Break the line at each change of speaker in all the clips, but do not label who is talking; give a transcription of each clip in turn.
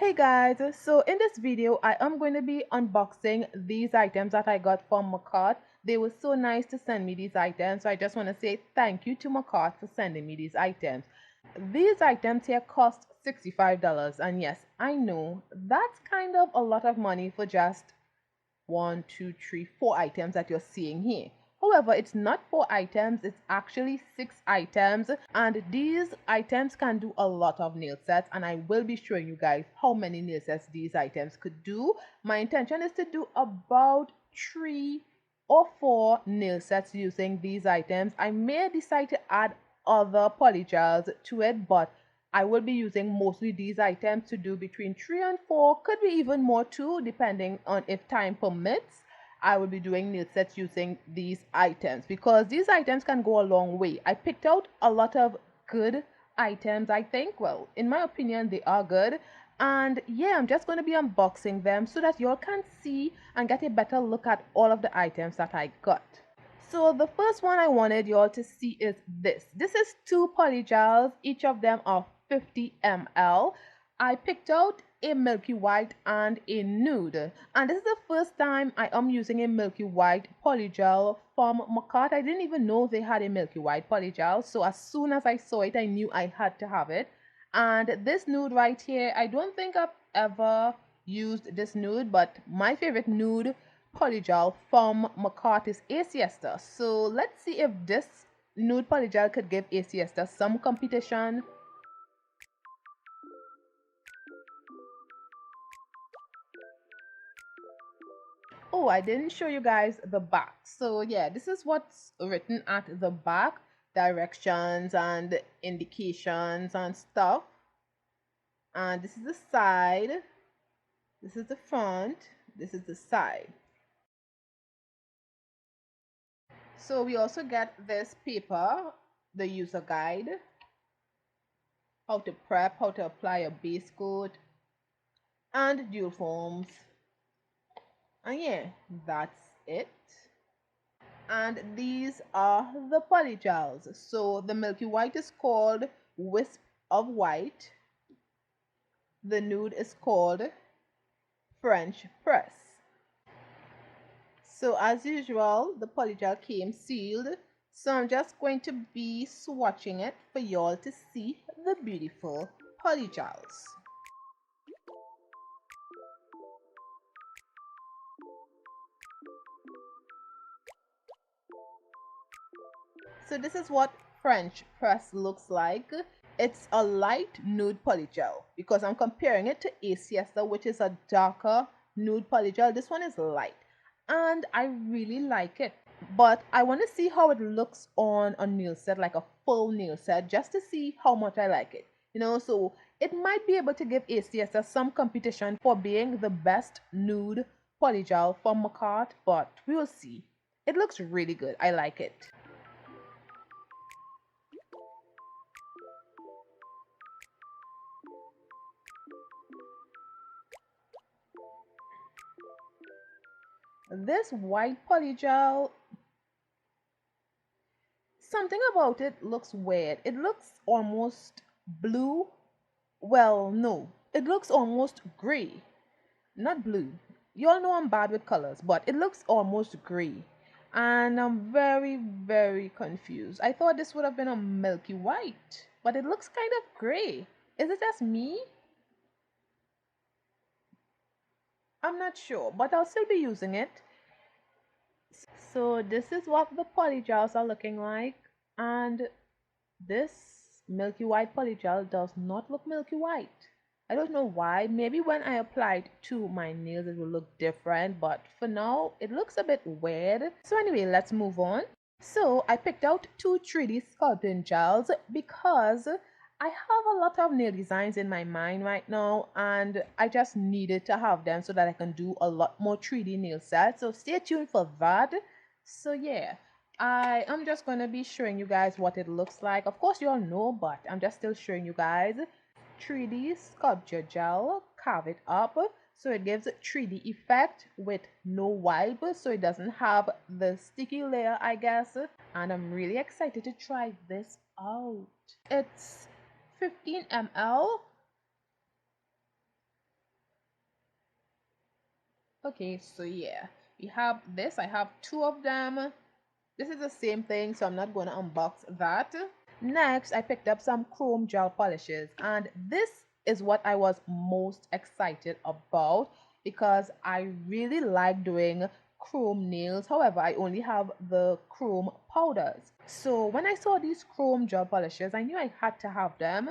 Hey guys, so in this video I am going to be unboxing these items that I got from Makartt. They were so nice to send me these items, so I just want to say thank you to Makartt for sending me these items. These items here cost $65, and yes, I know that's kind of a lot of money for just one, two, three, four items that you're seeing here. However, it's not four items, it's actually six items, and these items can do a lot of nail sets, and I will be showing you guys how many nail sets these items could do. My intention is to do about 3 or 4 nail sets using these items. I may decide to add other polygels to it, but I will be using mostly these items to do between 3 and 4, could be even more too, depending on if time permits. I will be doing nail sets using these items because these items can go a long way. I picked out a lot of good items, I think. Well, in my opinion, they are good. And yeah, I'm just going to be unboxing them so that y'all can see and get a better look at all of the items that I got. So the first one I wanted y'all to see is this. This is 2 polygels. Each of them are 50 ml. I picked out a milky white and a nude. And this is the first time I am using a milky white polygel from Makartt. I didn't even know they had a milky white polygel. So as soon as I saw it, I knew I had to have it. And this nude right here, I don't think I've ever used this nude, but my favorite nude polygel from Makartt is A Siesta. So let's see if this nude polygel could give A Siesta some competition. Oh, I didn't show you guys the back. So yeah, this is what's written at the back. Directions and indications and stuff. And this is the side. This is the front. This is the side. So we also get this paper, the user guide, how to prep, how to apply a base coat, and dual forms. And yeah, that's it. And these are the polygels. So the milky white is called Wisp of White. The nude is called French Press. So as usual, the polygel came sealed. So I'm just going to be swatching it for y'all to see the beautiful polygels. So this is what French press looks like. It's a light nude polygel because I'm comparing it to A Siesta, which is a darker nude polygel. This one is light and I really like it. But I want to see how it looks on a nail set, like a full nail set, just to see how much I like it. So it might be able to give A Siesta some competition for being the best nude polygel from Makartt, but we'll see. It looks really good. I like it. This white polygel, something about it looks weird. It looks almost blue. Well, no, it looks almost gray, not blue. You all know I'm bad with colors, but it looks almost gray. And I'm very, very confused. I thought this would have been a milky white, but it looks kind of gray. Is it just me? I'm not sure, but I'll still be using it. So this is what the polygels are looking like, and this milky white polygel does not look milky white. I don't know why. Maybe when I apply it to my nails it will look different, but for now it looks a bit weird. So anyway, let's move on. So I picked out 2 3D sculpting gels because I have a lot of nail designs in my mind right now and I just needed to have them so that I can do a lot more 3D nail sets. So stay tuned for that. So yeah, I am just going to be showing you guys what it looks like. Of course you all know, but I'm just still showing you guys. 3D sculpture gel, carve it up so it gives 3D effect with no wipe, so it doesn't have the sticky layer, I guess. And I'm really excited to try this out. It's 15 ml. Okay, so yeah, we have this. I have two of them. This is the same thing, so I'm not going to unbox that. Next, I picked up some chrome gel polishes, and this is what I was most excited about because I really like doing chrome nails. However, I only have the chrome powders. So when I saw these chrome gel polishes, I knew I had to have them.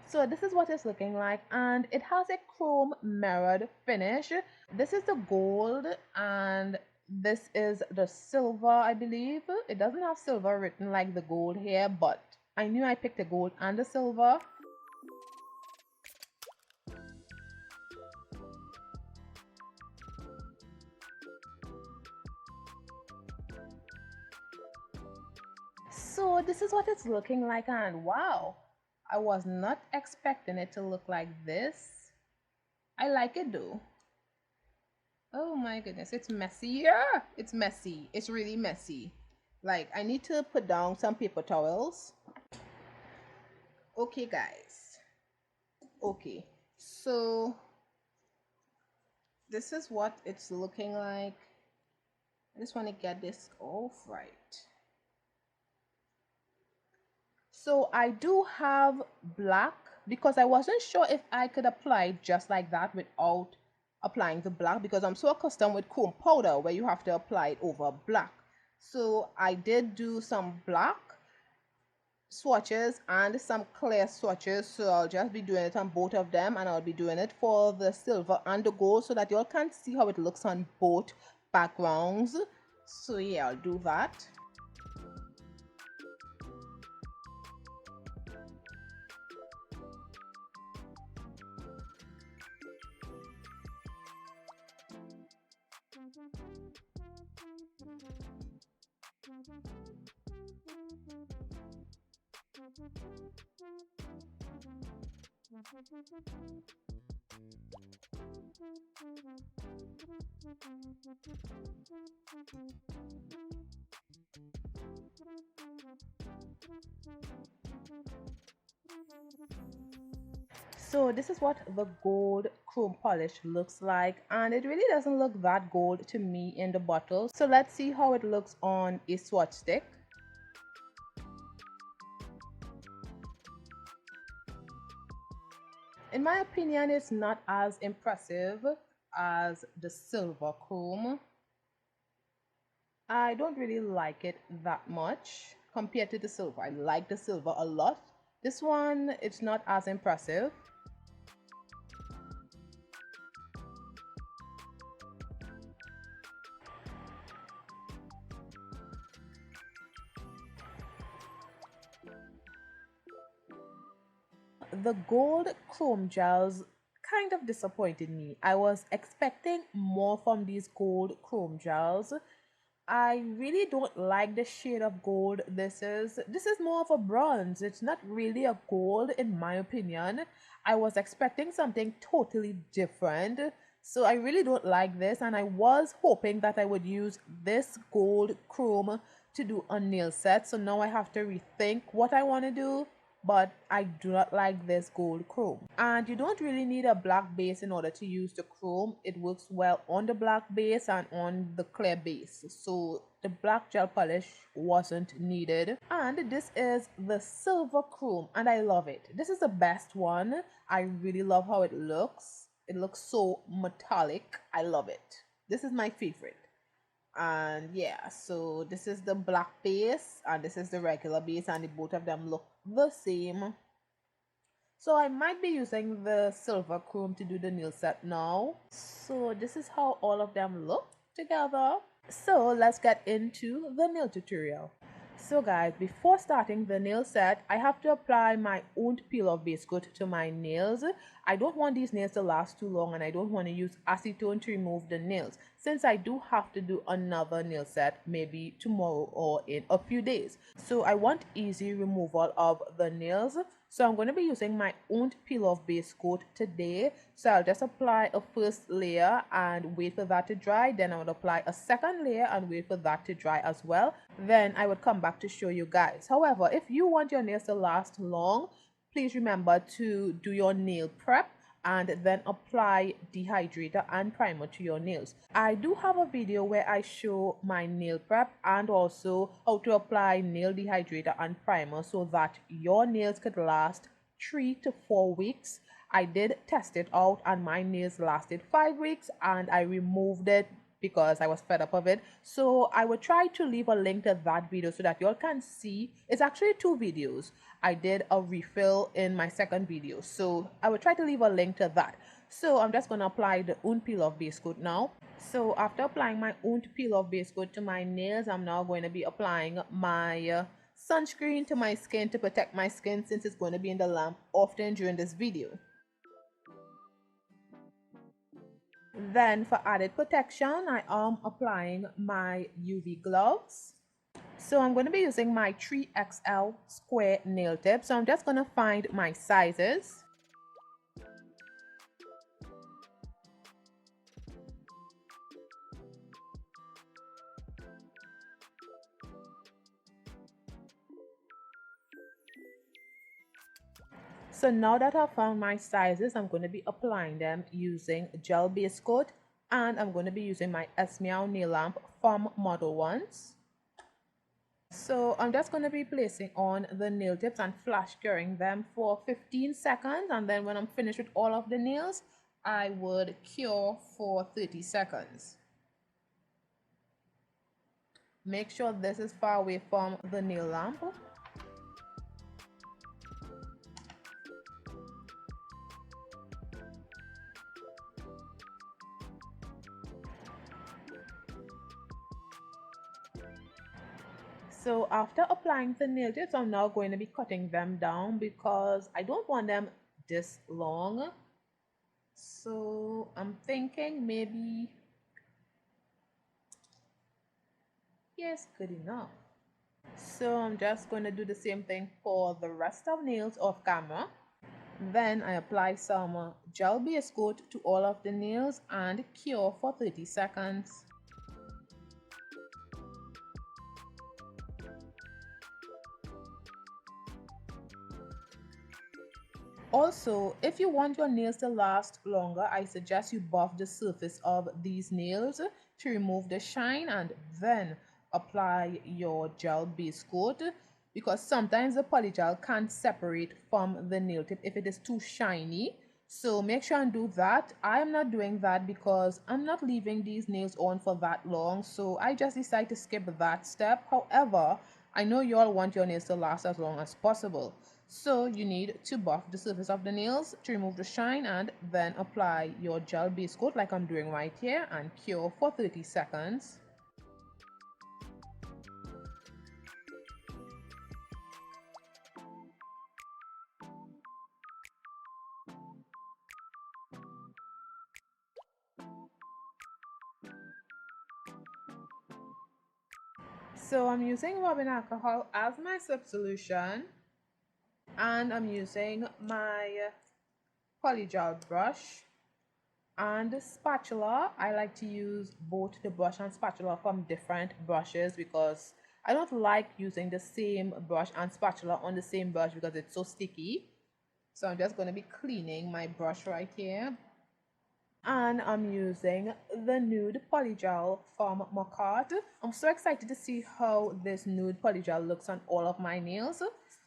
So this is what it's looking like, and it has a chrome mirrored finish. This is the gold and this is the silver, I believe. It doesn't have silver written like the gold here, but I knew I picked the gold and the silver. So this is what it's looking like, and wow, I was not expecting it to look like this. I like it though. Oh my goodness, it's messy. Yeah, it's messy. It's really messy. Like, I need to put down some paper towels. Okay, guys. Okay, so this is what it's looking like. I just want to get this off right. So I do have black because I wasn't sure if I could apply it just like that without applying the black because I'm so accustomed with chrome powder where you have to apply it over black. So I did do some black swatches and some clear swatches, so I'll just be doing it on both of them, and I'll be doing it for the silver and the gold so that y'all can see how it looks on both backgrounds. So yeah, I'll do that. So this is what the gold chrome polish looks like, and it really doesn't look that gold to me in the bottle. So let's see how it looks on a swatch stick. In my opinion, it's not as impressive as the silver chrome. I don't really like it that much compared to the silver. I like the silver a lot. This one, it's not as impressive. The gold chrome gels kind of disappointed me. I was expecting more from these gold chrome gels. I really don't like the shade of gold this is. This is more of a bronze. It's not really a gold in my opinion. I was expecting something totally different. So I really don't like this, and I was hoping that I would use this gold chrome to do a nail set. So now I have to rethink what I want to do, but I do not like this gold chrome. And you don't really need a black base in order to use the chrome. It works well on the black base and on the clear base. So the black gel polish wasn't needed. And this is the silver chrome, and I love it. This is the best one. I really love how it looks. It looks so metallic. I love it. This is my favorite. And yeah, so this is the black base and this is the regular base, and the both of them look the same. So I might be using the silver chrome to do the nail set now. So this is how all of them look together. So let's get into the nail tutorial. So guys, before starting the nail set, I have to apply my own peel-off base coat to my nails. I don't want these nails to last too long, and I don't want to use acetone to remove the nails, since I do have to do another nail set maybe tomorrow or in a few days. So I want easy removal of the nails. So I'm going to be using my own peel-off base coat today. So I'll just apply a first layer and wait for that to dry. Then I would apply a second layer and wait for that to dry as well. Then I would come back to show you guys. However, if you want your nails to last long, please remember to do your nail prep and then apply dehydrator and primer to your nails. I do have a video where I show my nail prep and also how to apply nail dehydrator and primer so that your nails could last 3 to 4 weeks. I did test it out and my nails lasted 5 weeks and I removed it because I was fed up of it. So I will try to leave a link to that video so that y'all can see. It's actually 2 videos. I did a refill in my second video, so I will try to leave a link to that. So I'm just going to apply the Own Peel Off Base Coat now. So after applying my Own Peel Off Base Coat to my nails, I'm now going to be applying my sunscreen to my skin to protect my skin since it's going to be in the lamp often during this video. Then for added protection, I am applying my UV gloves. So I'm going to be using my 3XL square nail tip. So I'm just going to find my sizes. So now that I've found my sizes, I'm going to be applying them using gel base coat, and I'm going to be using my Esmeow nail lamp from Model Ones. So I'm just going to be placing on the nail tips and flash curing them for 15 seconds, and then when I'm finished with all of the nails, I would cure for 30 seconds. Make sure this is far away from the nail lamp. So after applying the nail tips, I'm now going to be cutting them down because I don't want them this long. So I'm thinking maybe, yes, good enough. So I'm just going to do the same thing for the rest of nails off camera. Then I apply some gel base coat to all of the nails and cure for 30 seconds. Also, if you want your nails to last longer, I suggest you buff the surface of these nails to remove the shine and then apply your gel base coat, because sometimes the polygel can't separate from the nail tip if it is too shiny. So make sure and do that. I am not doing that because I'm not leaving these nails on for that long, so I just decided to skip that step. However, I know you all want your nails to last as long as possible. So you need to buff the surface of the nails to remove the shine and then apply your gel base coat like I'm doing right here and cure for 30 seconds. So I'm using rubbing alcohol as my soap solution, and I'm using my polygel brush and spatula. I like to use both the brush and spatula from different brushes because I don't like using the same brush and spatula on the same brush because it's so sticky. So I'm just going to be cleaning my brush right here. And I'm using the nude polygel from Makartt. I'm so excited to see how this nude polygel looks on all of my nails.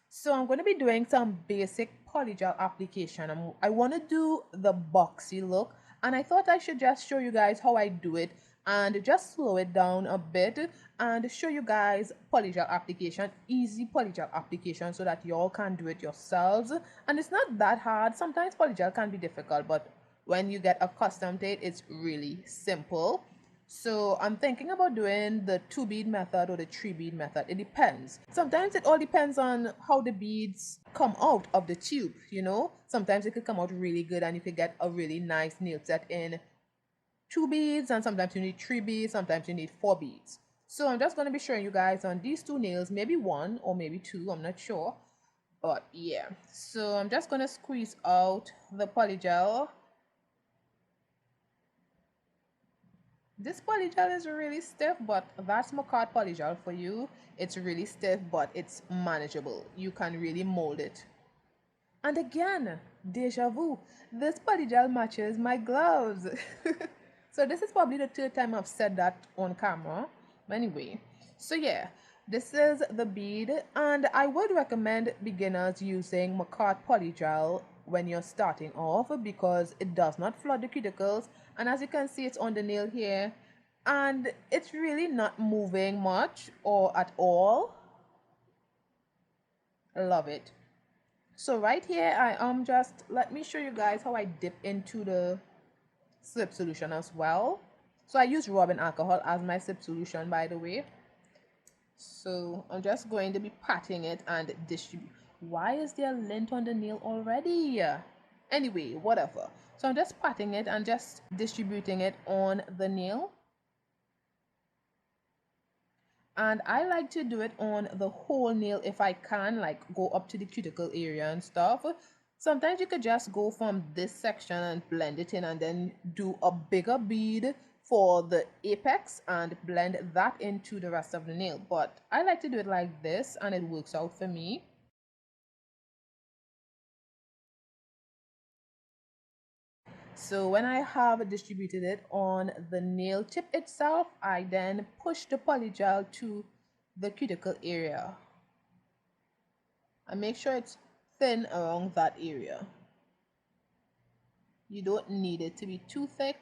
So I'm going to be doing some basic polygel application. I want to do the boxy look, and I thought I should just show you guys how I do it and just slow it down a bit and show you guys polygel application, easy polygel application, so that y'all can do it yourselves. And it's not that hard. Sometimes polygel can be difficult, but when you get accustomed to it, it's really simple. So I'm thinking about doing the 2-bead method or the 3-bead method. It depends. Sometimes it all depends on how the beads come out of the tube, you know. Sometimes it could come out really good and you could get a really nice nail set in 2 beads, and sometimes you need 3 beads, sometimes you need 4 beads. So I'm just going to be showing you guys on these 2 nails, maybe 1 or maybe 2, I'm not sure. But yeah, so I'm just going to squeeze out the polygel. This polygel is really stiff, but that's Makartt Polygel for you. It's really stiff, but it's manageable. You can really mold it. And again, deja vu. This polygel matches my gloves. So this is probably the third time I've said that on camera. Anyway, so yeah, this is the bead, and I would recommend beginners using Makartt Polygel when you're starting off because it does not flood the cuticles, and as you can see, it's on the nail here, and it's really not moving much or at all. I love it. So right here, I just let me show you guys how I dip into the slip solution as well. So I use rubbing alcohol as my slip solution, by the way. So I'm just going to be patting it and distribute. Why is there lint on the nail already? Anyway, whatever. So I'm just patting it and just distributing it on the nail. And I like to do it on the whole nail if I can, like go up to the cuticle area and stuff. Sometimes you could just go from this section and blend it in and then do a bigger bead for the apex and blend that into the rest of the nail. But I like to do it like this and it works out for me. So when I have distributed it on the nail tip itself, I then push the polygel to the cuticle area. And make sure it's thin around that area. You don't need it to be too thick.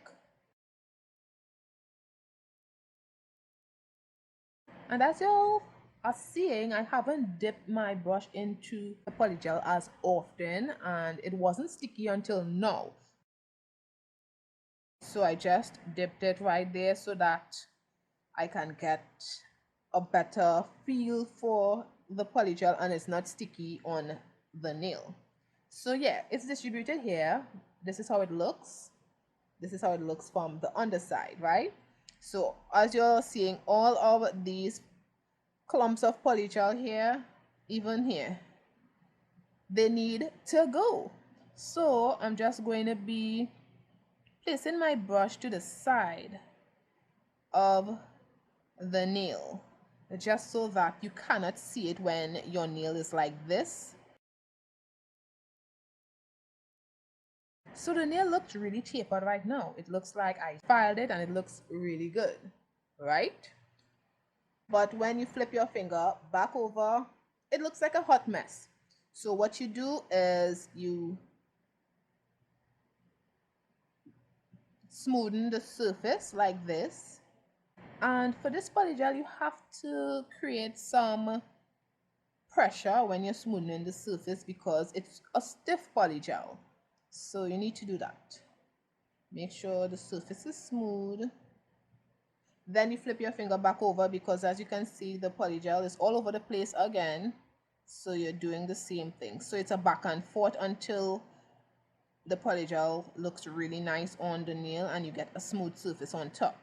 And as you are seeing, I haven't dipped my brush into the polygel as often and it wasn't sticky until now. So I just dipped it right there so that I can get a better feel for the polygel and it's not sticky on the nail. So yeah, it's distributed here. This is how it looks. This is how it looks from the underside, right? So as you're seeing all of these clumps of polygel here, even here, they need to go. So I'm just going to be placing my brush to the side of the nail just so that you cannot see it when your nail is like this. So the nail looks really tapered right now. It looks like I filed it and it looks really good, right? But when you flip your finger back over, it looks like a hot mess. So what you do is you smoothen the surface like this. And for this polygel, you have to create some pressure when you're smoothing the surface because it's a stiff polygel. So you need to do that. Make sure the surface is smooth. Then you flip your finger back over because as you can see, the polygel is all over the place again. So you're doing the same thing. So it's a back and forth until the polygel looks really nice on the nail and you get a smooth surface on top.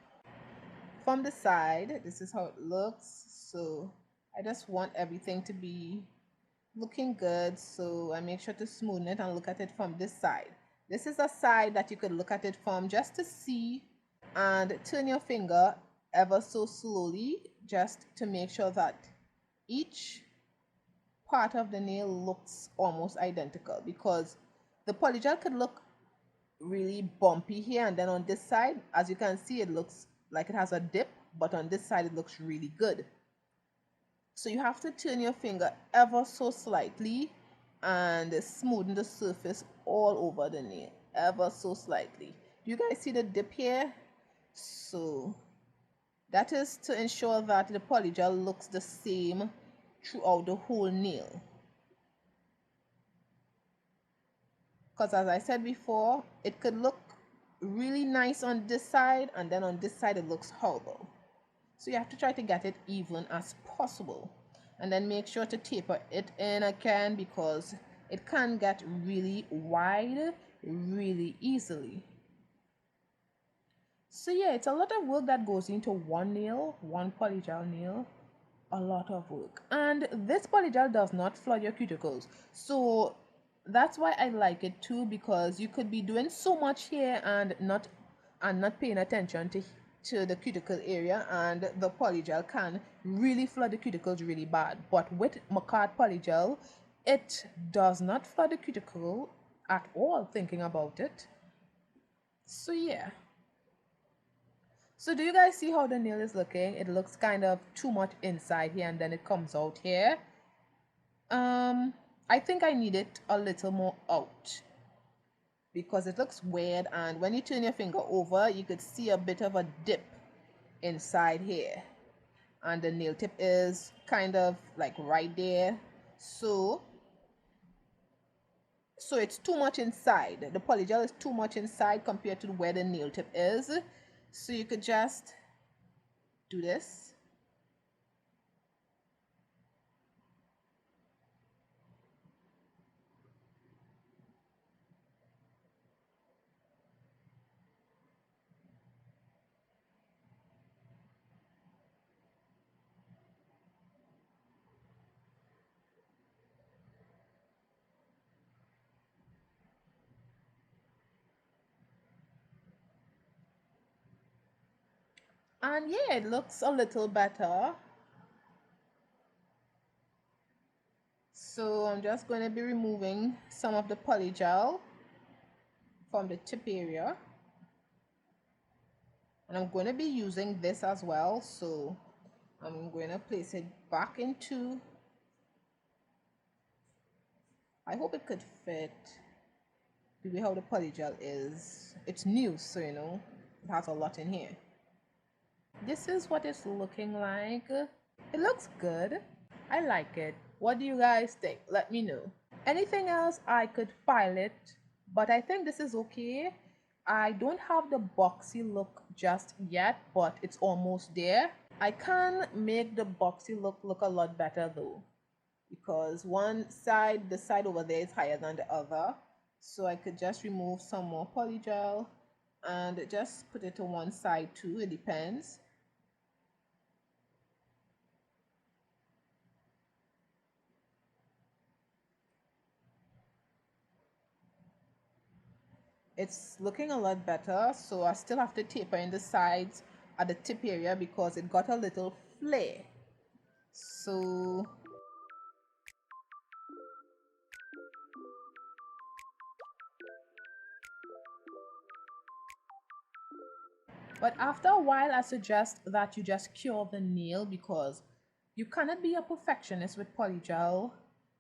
From the side, this is how it looks. So I just want everything to be looking good, so I make sure to smoothen it and look at it from this side. This is a side that you could look at it from just to see, and turn your finger ever so slowly just to make sure that each part of the nail looks almost identical, because the polygel could look really bumpy here, and then on this side, as you can see, it looks like it has a dip, but on this side it looks really good. So you have to turn your finger ever so slightly and smoothen the surface all over the nail ever so slightly. Do you guys see the dip here? So that is to ensure that the polygel looks the same throughout the whole nail. Because as I said before, it could look really nice on this side and then on this side it looks horrible. So you have to try to get it even as possible. And then make sure to taper it in again because it can get really wide really easily. So yeah, it's a lot of work that goes into one nail, one polygel nail. A lot of work. And this polygel does not flood your cuticles. So that's why I like it too, because you could be doing so much here and not paying attention to the cuticle area, and the polygel can really flood the cuticles really bad. But with Makartt Polygel, It does not flood the cuticle at all, thinking about it. So yeah. So do you guys see how the nail is looking? It looks kind of too much inside here and then it comes out here. I think I need it a little more out because it looks weird, and when you turn your finger over, you could see a bit of a dip inside here, and the nail tip is kind of like right there. So it's too much inside. The polygel is too much inside compared to where the nail tip is. So you could just do this. And yeah, it looks a little better. So I'm just going to be removing some of the polygel from the tip area. And I'm going to be using this as well. So I'm going to place it back into, I hope it could fit the way how the polygel is. It's new, so you know, it has a lot in here. This is what it's looking like. It looks good. I like it. What do you guys think? Let me know. Anything else, I could file it, but I think this is okay. I don't have the boxy look just yet, but it's almost there. I can make the boxy look a lot better though, because one side, the side over there is higher than the other. So I could just remove some more polygel and just put it to one side too. It depends. It's looking a lot better, so I still have to taper in the sides at the tip area because it got a little flare. So but after a while, I suggest that you just cure the nail because you cannot be a perfectionist with polygel.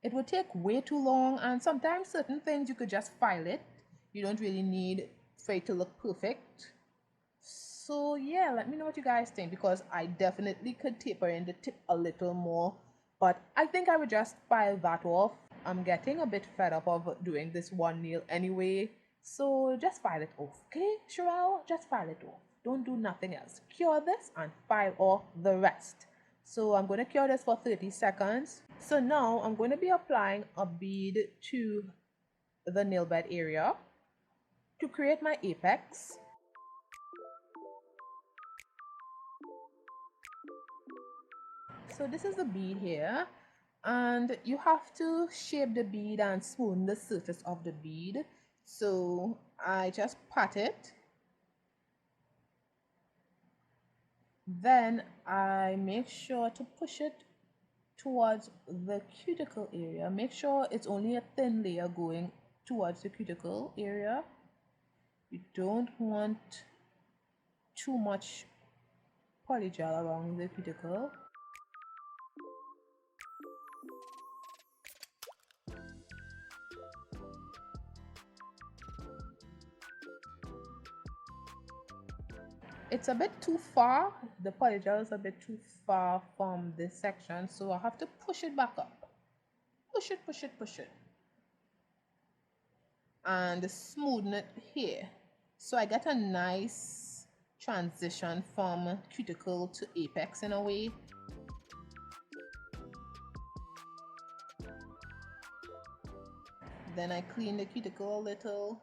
It would take way too long, and sometimes certain things you could just file it. You don't really need for it to look perfect. So yeah, let me know what you guys think because I definitely could taper in the tip a little more, but I think I would just file that off. I'm getting a bit fed up of doing this one nail anyway, so just file it off, okay, Cherelle? Just file it off. Don't do nothing else. Cure this and file off the rest. So I'm going to cure this for 30 seconds. So now I'm going to be applying a bead to the nail bed area to create my apex. So this is the bead here, and you have to shape the bead and smoothen the surface of the bead. So I just pat it, then I make sure to push it towards the cuticle area. Make sure it's only a thin layer going towards the cuticle area. You don't want too much polygel around the cuticle. It's a bit too far. The polygel is a bit too far from this section, so I have to push it back up. Push it, push it, push it. And smoothen it here. So I get a nice transition from cuticle to apex in a way. Then I clean the cuticle a little.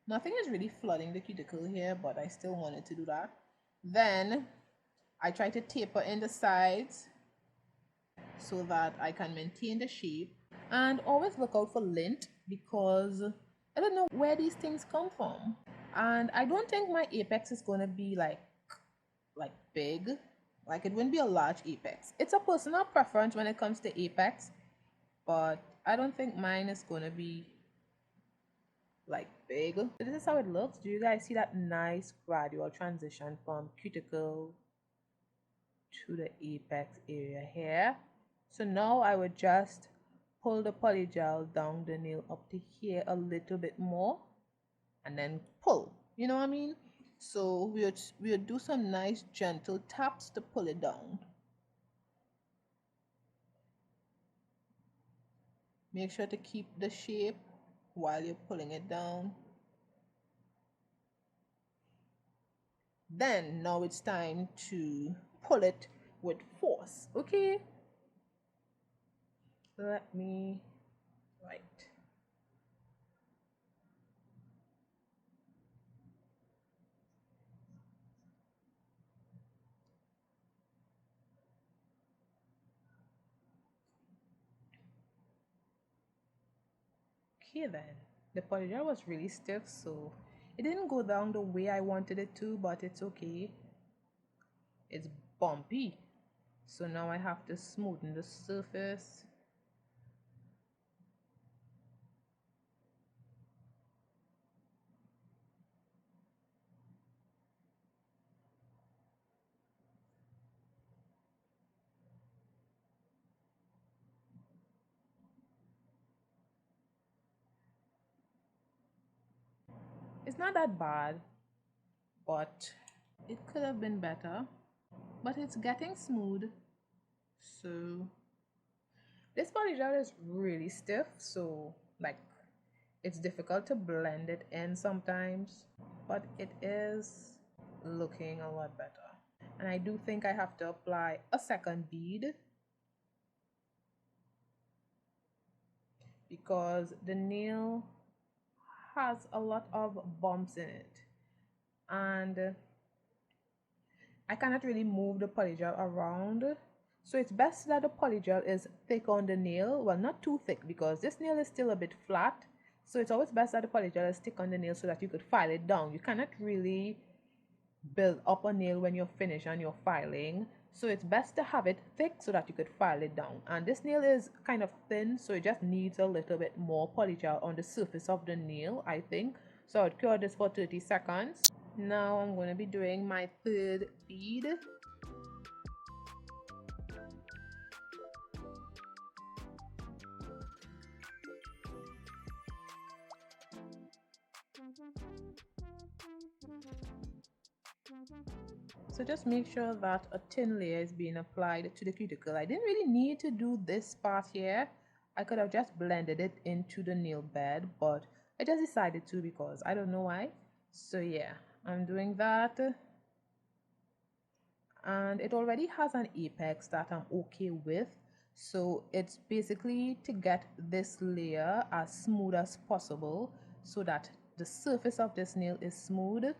Nothing is really flooding the cuticle here, but I still wanted to do that. Then I try to taper in the sides so that I can maintain the shape. And always look out for lint because I don't know where these things come from. And I don't think my apex is going to be like big. Like it wouldn't be a large apex. It's a personal preference when it comes to apex. but I don't think mine is gonna be like big. So this is how it looks. Do you guys see that nice gradual transition from cuticle to the apex area here? So now I would just pull the polygel down the nail up to here a little bit more and then pull. You know what I mean? So we'll do some nice gentle taps to pull it down. Make sure to keep the shape while you're pulling it down. Then now it's time to pull it with force. Okay, let me right. Okay, then the polygel was really stiff, so it didn't go down the way I wanted it to, but it's okay. It's bumpy, so now I have to smoothen the surface. It's not that bad, but it could have been better. But it's getting smooth. So this polygel is really stiff, so like it's difficult to blend it in sometimes, but it is looking a lot better. And I do think I have to apply a second bead because the nail has a lot of bumps in it, and I cannot really move the polygel around. So it's best that the polygel is thick on the nail. Well, not too thick because this nail is still a bit flat. So it's always best that the polygel is thick on the nail so that you could file it down. You cannot really build up a nail when you're finished and you're filing. So it's best to have it thick so that you could file it down. And this nail is kind of thin, so it just needs a little bit more polygel on the surface of the nail, I think. So I would cure this for 30 seconds. Now I'm going to be doing my third bead. So just make sure that a thin layer is being applied to the cuticle. I didn't really need to do this part here. I could have just blended it into the nail bed, but I just decided to because I don't know why. So yeah, I'm doing that. And it already has an apex that I'm okay with. So it's basically to get this layer as smooth as possible so that the surface of this nail is smooth.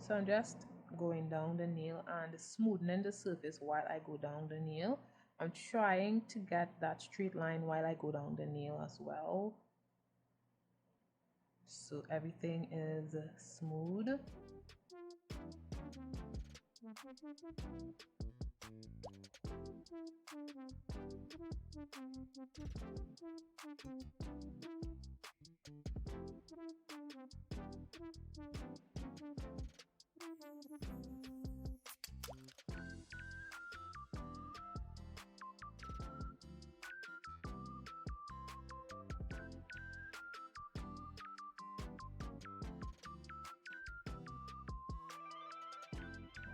So I'm just going down the nail and smoothing the surface while I go down the nail. I'm trying to get that straight line while I go down the nail as well. So everything is smooth.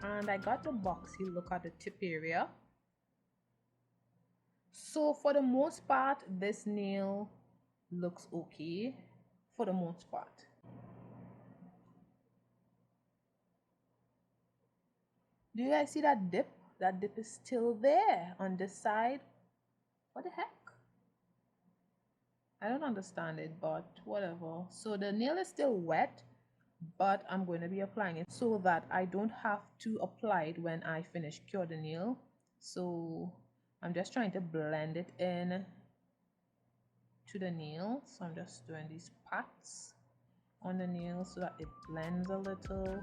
And I got the boxy look at the tip area. So for the most part, this nail looks okay for the most part. Do you guys see that dip? That dip is still there on this side. What the heck? I don't understand it, but whatever. So the nail is still wet, but I'm going to be applying it so that I don't have to apply it when I finish cure the nail. So I'm just trying to blend it in to the nail. So I'm just doing these pats on the nail so that it blends a little.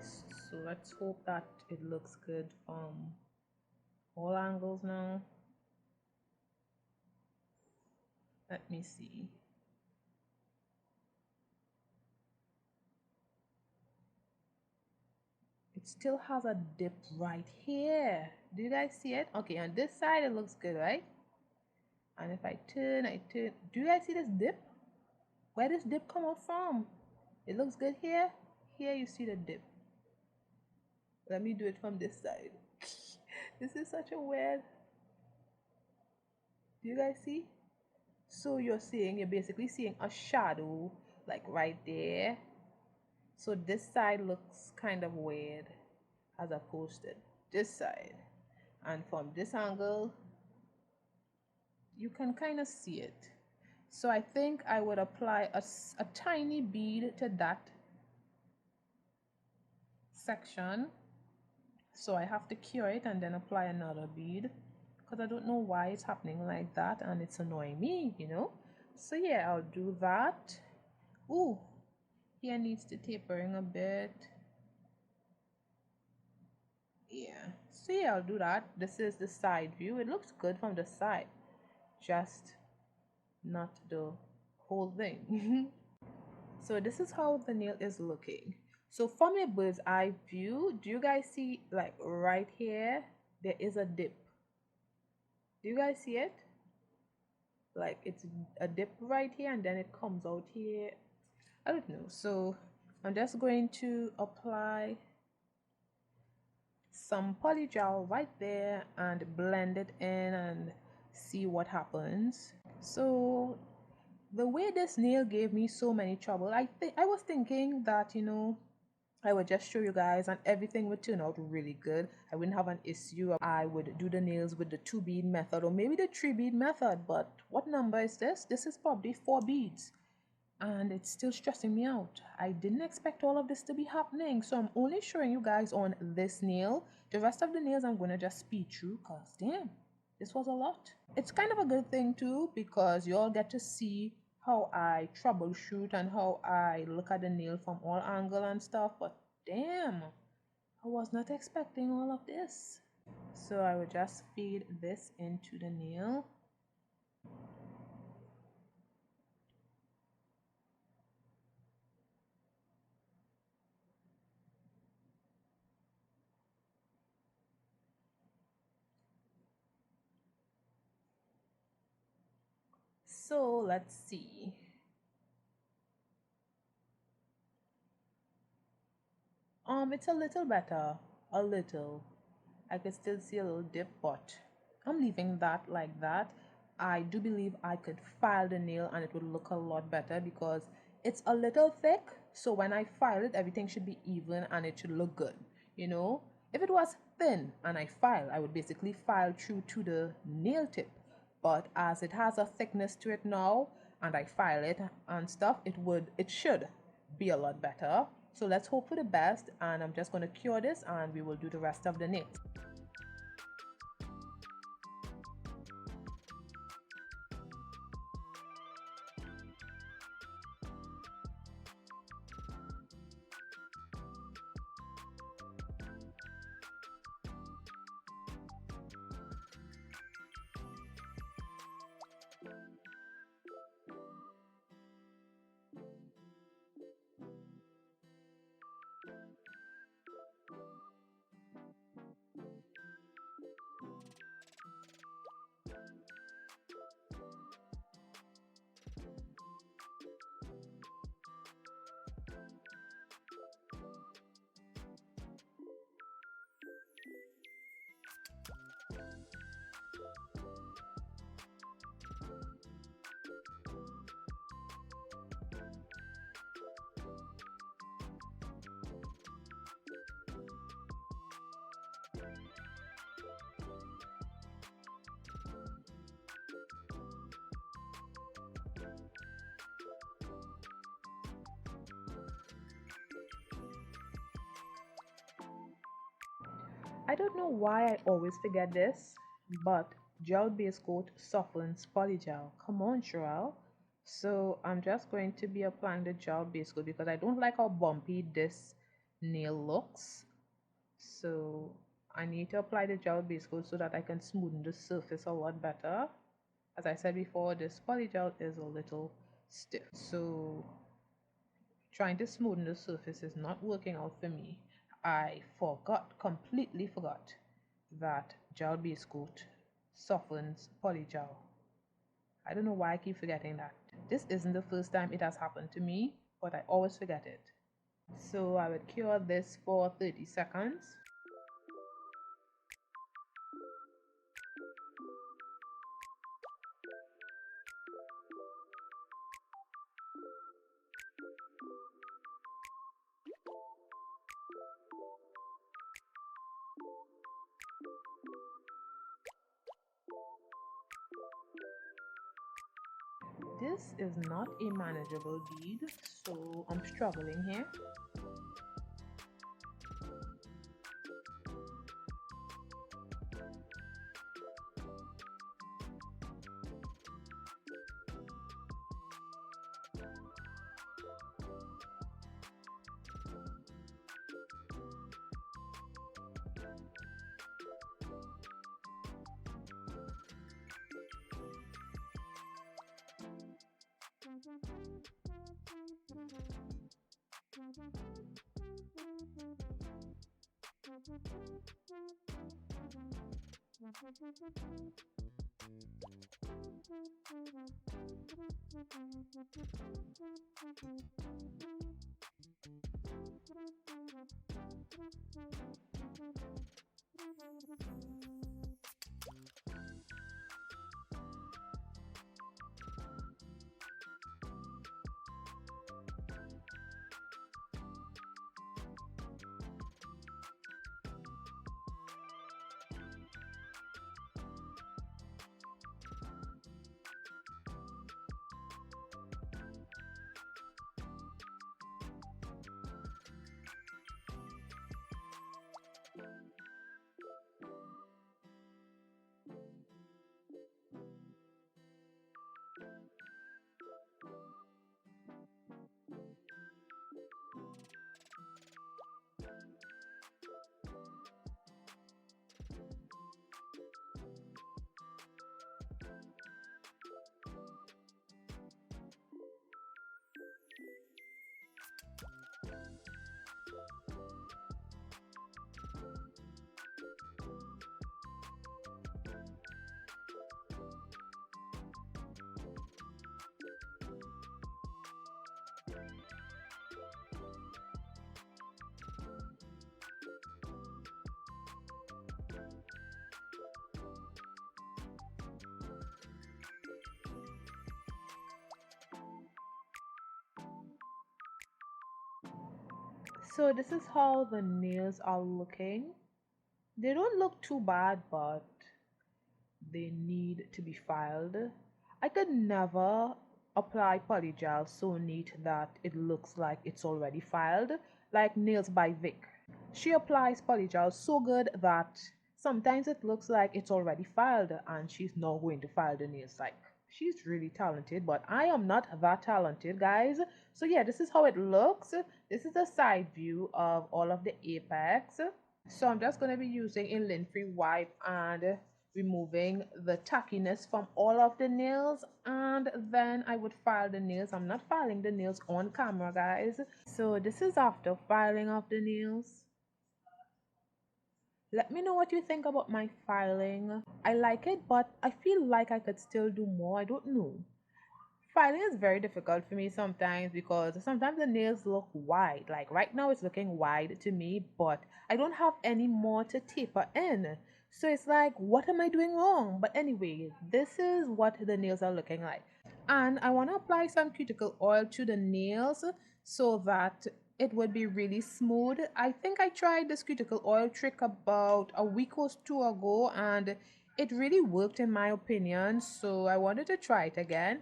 So let's hope that it looks good from all angles now. Let me see. It still has a dip right here. Do you guys see it? Okay, on this side it looks good, right? And if I turn, do you guys see this dip? Where does dip come out from? It looks good here. Here you see the dip. Let me do it from this side. This is such a weird. Do you guys see? So you're basically seeing a shadow like right there. So this side looks kind of weird as opposed to this side. And from this angle, you can kind of see it. So I think I would apply a tiny bead to that section. So I have to cure it and then apply another bead because I don't know why it's happening like that and it's annoying me, you know. So yeah, I'll do that. Ooh, here needs to tapering a bit. Yeah, so yeah, I'll do that. This is the side view. It looks good from the side, just not the whole thing. So this is how the nail is looking. So from a bird's eye view, do you guys see like right here there is a dip? Do you guys see it? Like it's a dip right here and then it comes out here. I don't know. So I'm just going to apply some polygel right there and blend it in and see what happens. So the way this nail gave me so many trouble, I was thinking that, you know, I would just show you guys and everything would turn out really good. I wouldn't have an issue. I would do the nails with the 2 bead method or maybe the 3 bead method. But what number is this? This is probably 4 beads. And it's still stressing me out. I didn't expect all of this to be happening. So I'm only showing you guys on this nail. The rest of the nails I'm going to just speed through because damn, this was a lot. It's kind of a good thing too because you all get to see how I troubleshoot and how I look at the nail from all angle and stuff, but damn, I was not expecting all of this. So I would just feed this into the nail. So let's see. It's a little better, a little. I could still see a little dip, but I'm leaving that like that. I do believe I could file the nail and it would look a lot better because it's a little thick. So when I file it, everything should be even and it should look good. You know, if it was thin and I file, I would basically file through to the nail tip. But as it has a thickness to it now and I file it and stuff, it should be a lot better. So let's hope for the best and I'm just going to cure this and we will do the rest of the nails. I don't know why I always forget this, but gel base coat softens polygel. Come on, Cherelle. So I'm just going to be applying the gel base coat because I don't like how bumpy this nail looks. So I need to apply the gel base coat so that I can smoothen the surface a lot better. As I said before, this polygel is a little stiff, so trying to smoothen the surface is not working out for me. I completely forgot that gel base coat softens polygel. I don't know why I keep forgetting that. This isn't the first time it has happened to me, but I always forget it. So I would cure this for 30 seconds. This is not a manageable bead, so I'm struggling here. So this is how the nails are looking. They don't look too bad, but they need to be filed. I could never apply polygel so neat that it looks like it's already filed, like Nails by Vic. She applies polygel so good that sometimes it looks like it's already filed and she's now going to file the nails. Like, she's really talented, but I am not that talented, guys. So yeah, this is how it looks. This is a side view of all of the apex. So I'm just going to be using a lint-free wipe and removing the tackiness from all of the nails, and then I would file the nails. I'm not filing the nails on camera, guys. So this is after filing of the nails. Let me know what you think about my filing. I like it, but I feel like I could still do more. I don't know. Filing is very difficult for me sometimes because sometimes the nails look wide. Like right now it's looking wide to me, but I don't have any more to taper in. So it's like, what am I doing wrong? But anyway, this is what the nails are looking like. And I want to apply some cuticle oil to the nails so that it would be really smooth. I think I tried this cuticle oil trick about a week or two ago and it really worked in my opinion. So I wanted to try it again.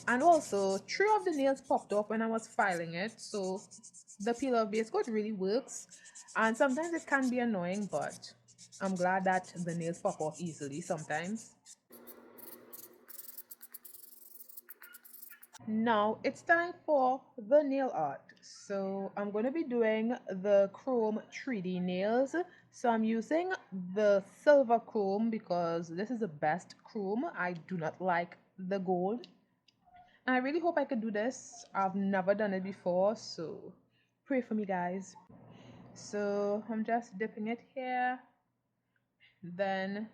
And also, three of the nails popped up when I was filing it, so the peel off base coat really works. And sometimes it can be annoying, but I'm glad that the nails pop off easily sometimes. Now it's time for the nail art. So I'm going to be doing the chrome 3D nails. So I'm using the silver chrome because this is the best chrome. I do not like the gold. And I really hope I can do this. I've never done it before, so pray for me, guys. So I'm just dipping it here. Then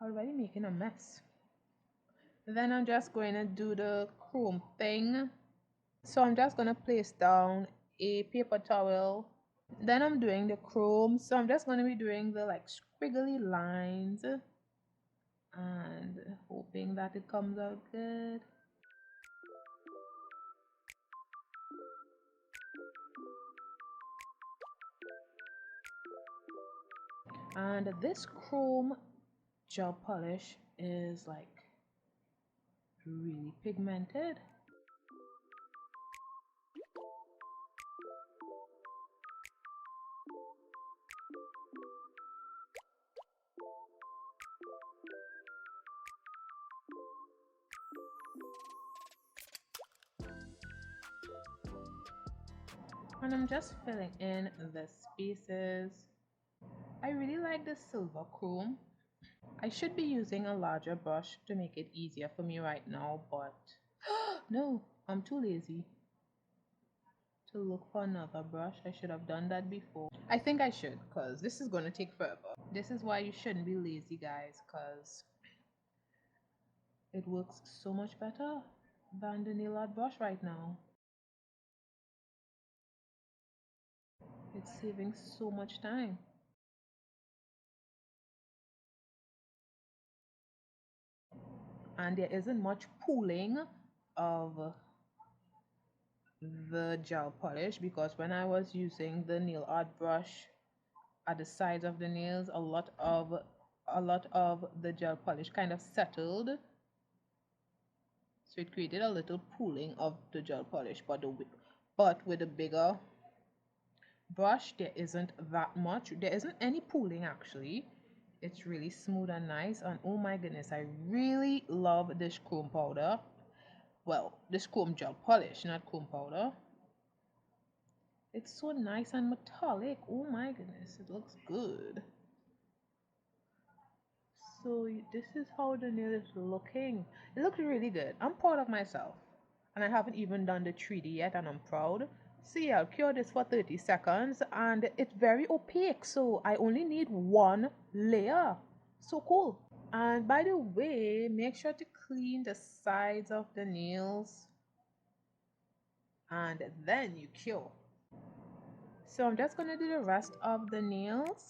already making a mess. Then I'm just going to do the chrome thing. So I'm just going to place down a paper towel. Then I'm doing the chrome. So I'm just going to be doing the like squiggly lines and hoping that it comes out good. And this chrome gel polish is like really pigmented. And I'm just filling in the spaces. I really like the silver chrome. I should be using a larger brush to make it easier for me right now, but no, I'm too lazy to look for another brush. I should have done that before. I think I should because this is going to take forever. This is why you shouldn't be lazy, guys, because it works so much better than the nail art brush right now. It's saving so much time. And there isn't much pooling of the gel polish because when I was using the nail art brush at the sides of the nails, a lot of the gel polish kind of settled, so it created a little pooling of the gel polish. But with a bigger brush, there isn't that much. There isn't any pooling actually. It's really smooth and nice. And oh my goodness, I really love this chrome powder. Well, this chrome gel polish, not chrome powder. It's so nice and metallic. Oh my goodness, it looks good. So this is how the nail is looking. It looks really good. I'm proud of myself. And I haven't even done the 3D yet and I'm proud. See, I'll cure this for 30 seconds and it's very opaque. So I only need one layer. So cool. And by the way, make sure to clean the sides of the nails and then you cure. So I'm just going to do the rest of the nails.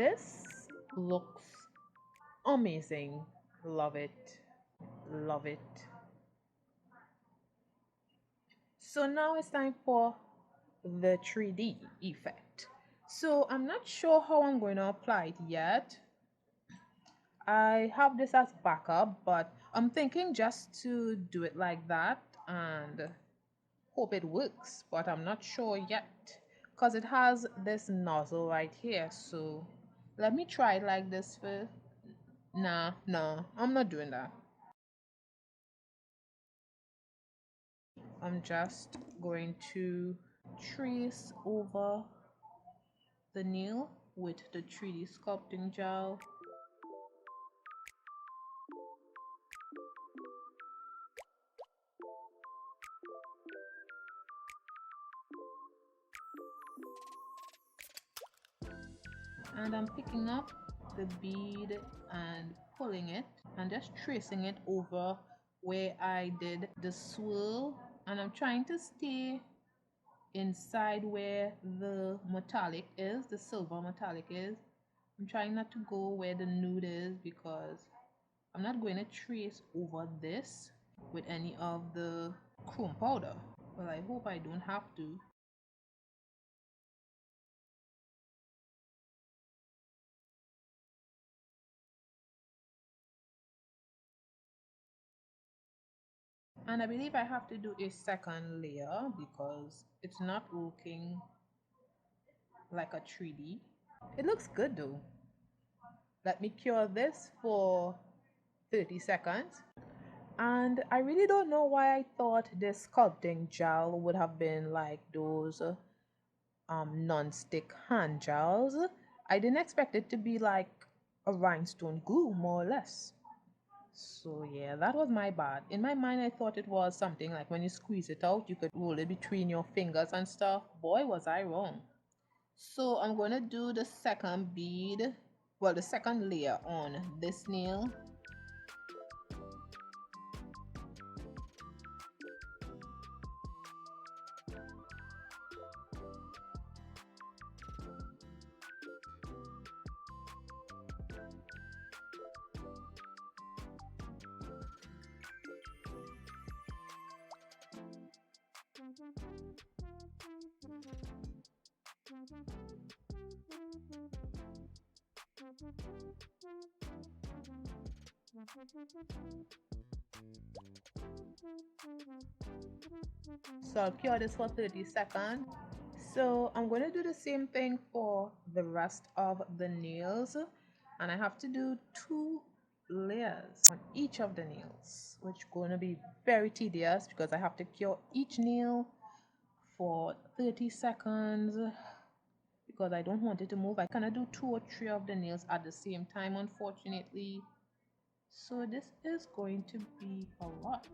This looks amazing. Love it. Love it. So now it's time for the 3D effect. So I'm not sure how I'm going to apply it yet. I have this as backup, but I'm thinking just to do it like that and hope it works, but I'm not sure yet because it has this nozzle right here. So let me try it like this first. Nah, I'm not doing that. I'm just going to trace over the nail with the 3D sculpting gel. And I'm picking up the bead and pulling it and just tracing it over where I did the swirl, and I'm trying to stay inside where the metallic is, the silver metallic is. I'm trying not to go where the nude is because I'm not going to trace over this with any of the chrome powder. Well, I hope I don't have to. And I believe I have to do a second layer because it's not looking like a 3D. It looks good though. Let me cure this for 30 seconds. And I really don't know why I thought this sculpting gel would have been like those non-stick hand gels. I didn't expect it to be like a rhinestone glue, more or less. So yeah, that was my bad. In my mind, I thought it was something like when you squeeze it out, you could roll it between your fingers and stuff. Boy, was I wrong. So I'm going to do the second bead, well, the second layer on this nail. So I'll cure this for 30 seconds. So I'm going to do the same thing for the rest of the nails, and I have to do 2 layers on each of the nails, which is going to be very tedious because I have to cure each nail for 30 seconds because I don't want it to move. I cannot do 2 or 3 of the nails at the same time, unfortunately. So this is going to be a lot.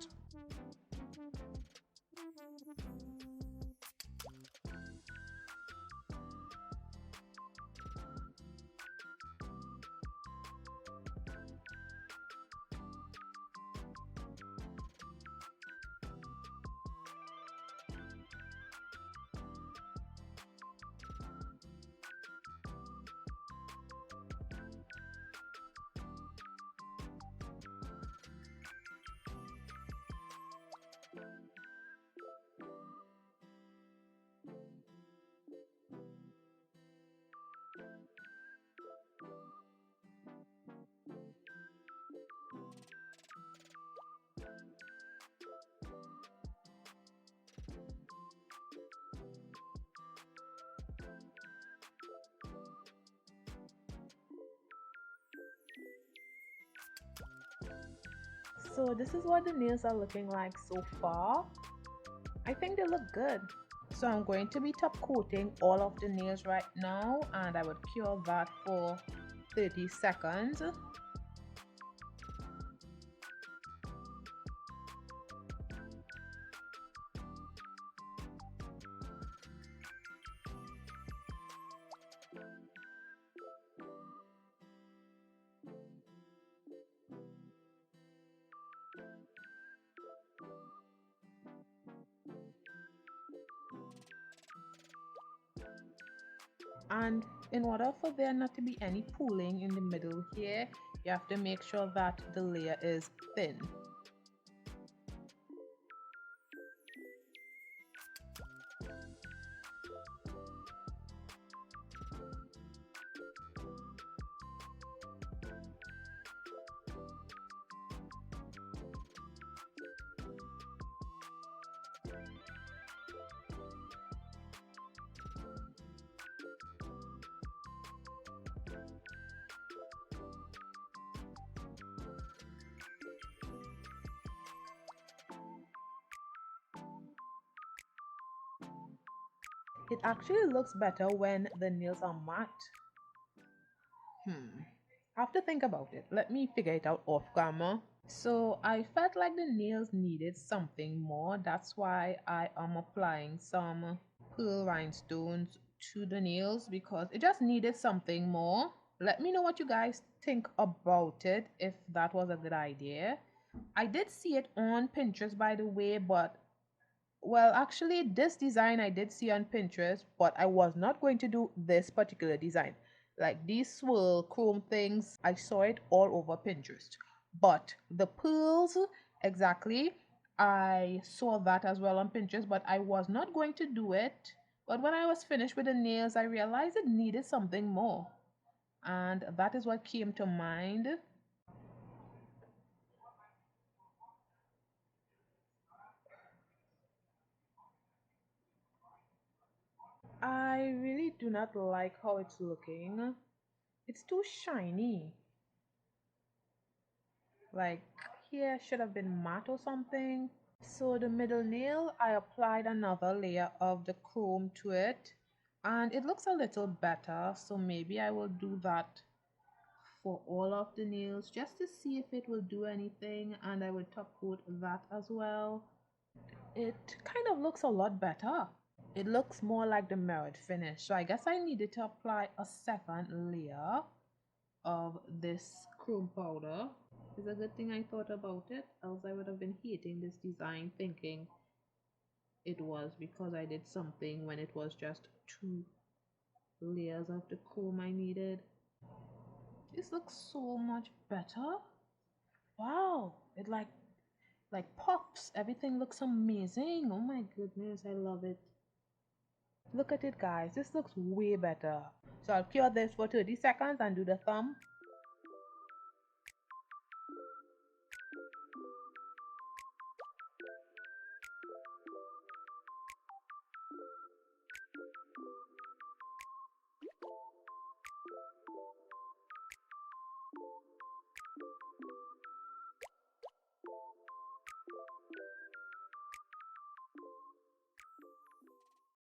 So this is what the nails are looking like so far. I think they look good. So I'm going to be top coating all of the nails right now, and I would cure that for 30 seconds. And In order for there not to be any pooling in the middle here, you have to make sure that the layer is thin. It actually looks better when the nails are matte. I have to think about it. Let me figure it out off camera. So I felt like the nails needed something more. That's why I am applying some pearl rhinestones to the nails because it just needed something more. Let me know what you guys think about it, if that was a good idea. I did see it on Pinterest, by the way, but well, actually, this design I did see on Pinterest, but I was not going to do this particular design. Like these swirl chrome things, I saw it all over Pinterest. But the pearls, exactly, I saw that as well on Pinterest, but I was not going to do it. But when I was finished with the nails, I realized it needed something more. And that is what came to mind. I really do not like how it's looking. It's too shiny. Like here should have been matte or something. So the middle nail, I applied another layer of the chrome to it and it looks a little better. So maybe I will do that for all of the nails just to see if it will do anything, and I will top coat that as well. It kind of looks a lot better. It looks more like the mirrored finish. So I guess I needed to apply a second layer of this chrome powder. It's a good thing I thought about it, else I would have been hating this design thinking it was because I did something when it was just 2 layers of the chrome I needed. This looks so much better. Wow, it like pops. Everything looks amazing. Oh my goodness, I love it. Look at it guys, this looks way better. So I'll cure this for 30 seconds and do the thumb.